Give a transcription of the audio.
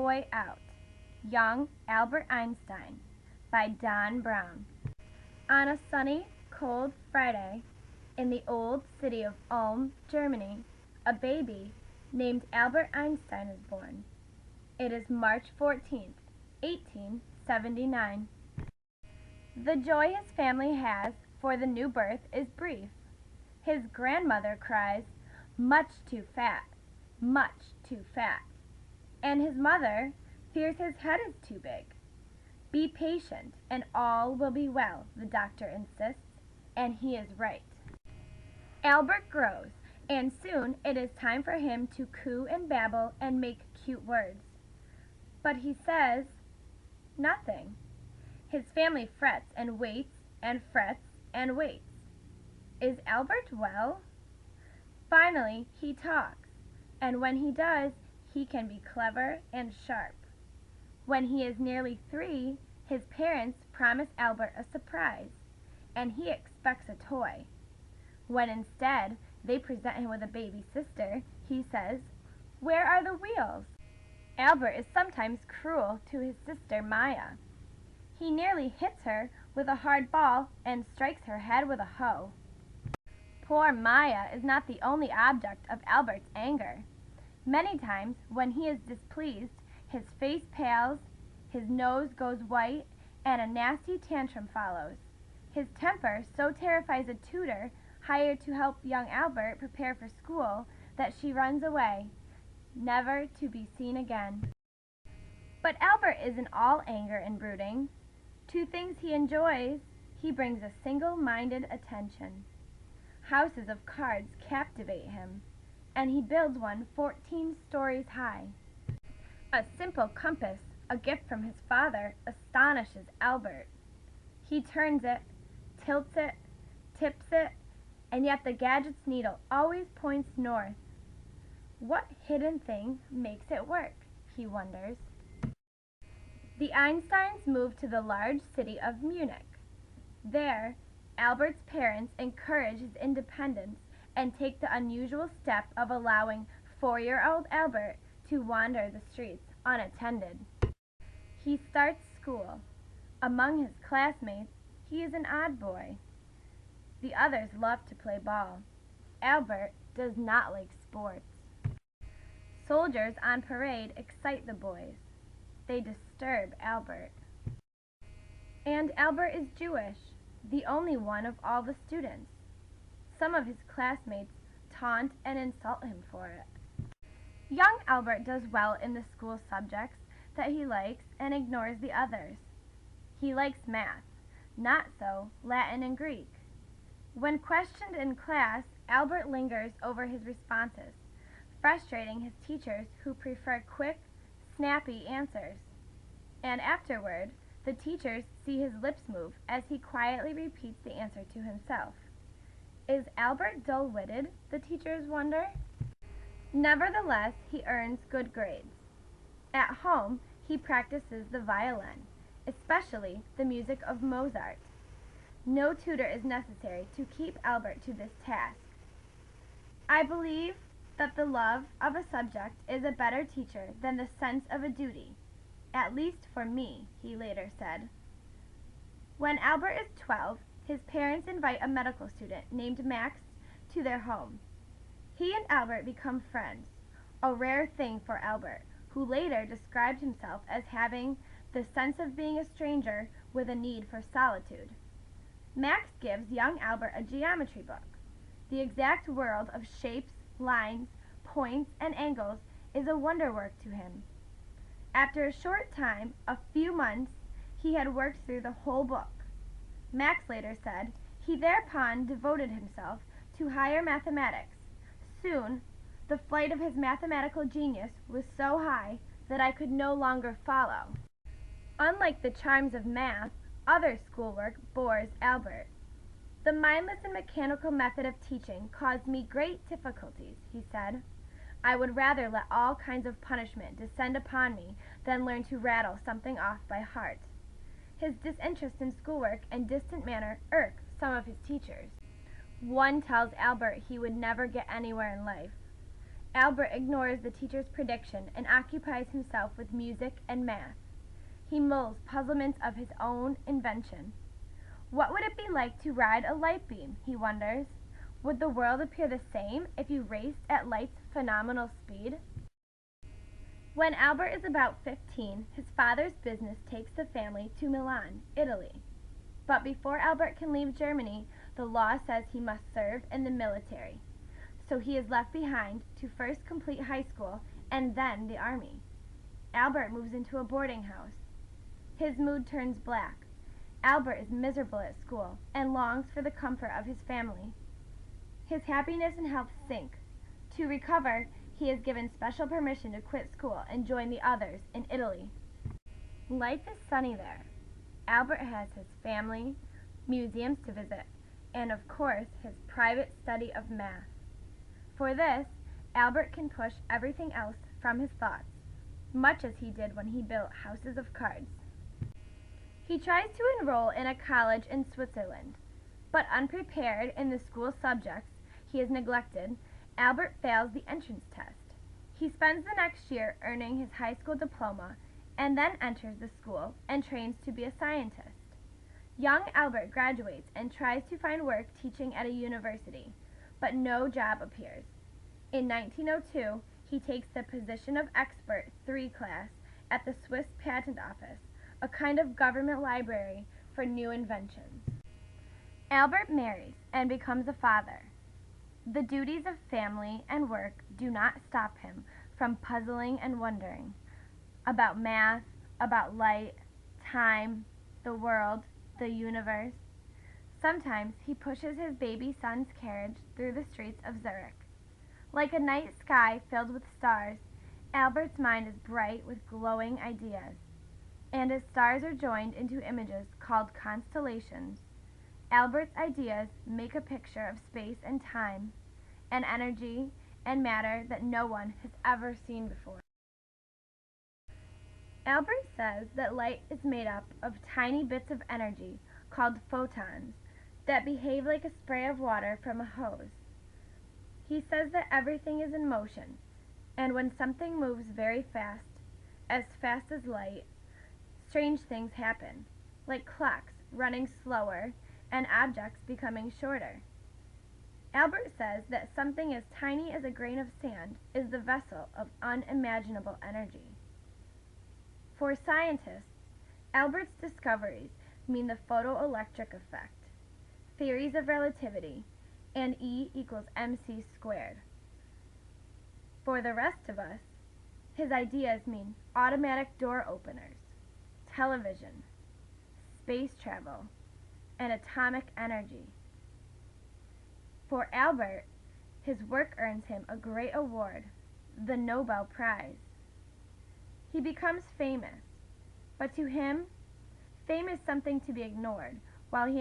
Boy Out, Young Albert Einstein by Don Brown. On a sunny, cold Friday, in the old city of Ulm, Germany, a baby named Albert Einstein is born. It is March 14th, 1879. The joy his family has for the new birth is brief. His grandmother cries, "Much too fat, much too fat," and his mother fears his head is too big. Be patient, and all will be well, the doctor insists, and he is right. Albert grows, and soon it is time for him to coo and babble and make cute words. But he says nothing. His family frets and waits and frets and waits. Is Albert well? Finally he talks, and when he does, he can be clever and sharp. When he is nearly 3, his parents promise Albert a surprise, and he expects a toy. When instead they present him with a baby sister, he says, "Where are the wheels?" Albert is sometimes cruel to his sister Maya. He nearly hits her with a hard ball and strikes her head with a hoe. Poor Maya is not the only object of Albert's anger. Many times, when he is displeased, his face pales, his nose goes white, and a nasty tantrum follows. His temper so terrifies a tutor hired to help young Albert prepare for school that she runs away, never to be seen again. But Albert isn't all anger and brooding. To things he enjoys, he brings a single-minded attention. Houses of cards captivate him, and he builds one 14 stories high. A simple compass, a gift from his father, astonishes Albert. He turns it, tilts it, tips it, and yet the gadget's needle always points north. What hidden thing makes it work, he wonders. The Einsteins moved to the large city of Munich. There, Albert's parents encourage his independence and take the unusual step of allowing 4-year-old Albert to wander the streets unattended. He starts school. Among his classmates, he is an odd boy. The others love to play ball. Albert does not like sports. Soldiers on parade excite the boys. They disturb Albert. And Albert is Jewish, the only one of all the students. Some of his classmates taunt and insult him for it. Young Albert does well in the school subjects that he likes and ignores the others. He likes math, not so Latin and Greek. When questioned in class, Albert lingers over his responses, frustrating his teachers who prefer quick, snappy answers. And afterward, the teachers see his lips move as he quietly repeats the answer to himself. Is Albert dull-witted, the teachers wonder? Nevertheless, he earns good grades. At home, he practices the violin, especially the music of Mozart. No tutor is necessary to keep Albert to this task. I believe that the love of a subject is a better teacher than the sense of a duty, at least for me, he later said. When Albert is 12, his parents invite a medical student named Max to their home. He and Albert become friends, a rare thing for Albert, who later described himself as having the sense of being a stranger with a need for solitude. Max gives young Albert a geometry book. The exact world of shapes, lines, points, and angles is a wonderwork to him. After a short time, a few months, he had worked through the whole book. Max later said he thereupon devoted himself to higher mathematics. Soon, the flight of his mathematical genius was so high that I could no longer follow. Unlike the charms of math, other schoolwork bores Albert. The mindless and mechanical method of teaching caused me great difficulties, he said. I would rather let all kinds of punishment descend upon me than learn to rattle something off by heart. His disinterest in schoolwork and distant manner irked some of his teachers. One tells Albert he would never get anywhere in life. Albert ignores the teacher's prediction and occupies himself with music and math. He mulls puzzlements of his own invention. What would it be like to ride a light beam, he wonders. Would the world appear the same if you raced at light's phenomenal speed? When Albert is about 15, his father's business takes the family to Milan, Italy. But before Albert can leave Germany, the law says he must serve in the military. So he is left behind to first complete high school and then the army. Albert moves into a boarding house. His mood turns black. Albert is miserable at school and longs for the comfort of his family. His happiness and health sink. To recover, he is given special permission to quit school and join the others in Italy. Life is sunny there. Albert has his family, museums to visit, and of course his private study of math. For this, Albert can push everything else from his thoughts, much as he did when he built houses of cards. He tries to enroll in a college in Switzerland, but unprepared in the school subjects he has neglected, Albert fails the entrance test. He spends the next year earning his high school diploma and then enters the school and trains to be a scientist. Young Albert graduates and tries to find work teaching at a university, but no job appears. In 1902, he takes the position of expert 3 class at the Swiss Patent Office, a kind of government library for new inventions. Albert marries and becomes a father. The duties of family and work do not stop him from puzzling and wondering about math, about light, time, the world, the universe. Sometimes he pushes his baby son's carriage through the streets of Zurich. Like a night sky filled with stars, Albert's mind is bright with glowing ideas. And as stars are joined into images called constellations, Albert's ideas make a picture of space and time, and energy and matter that no one has ever seen before. Albert says that light is made up of tiny bits of energy called photons that behave like a spray of water from a hose. He says that everything is in motion, and when something moves very fast as light, strange things happen, like clocks running slower and objects becoming shorter. Albert says that something as tiny as a grain of sand is the vessel of unimaginable energy. For scientists, Albert's discoveries mean the photoelectric effect, theories of relativity, and E equals mc squared. For the rest of us, his ideas mean automatic door openers, television, space travel, and atomic energy. For Albert, his work earns him a great award, the Nobel Prize. He becomes famous, but to him, fame is something to be ignored while he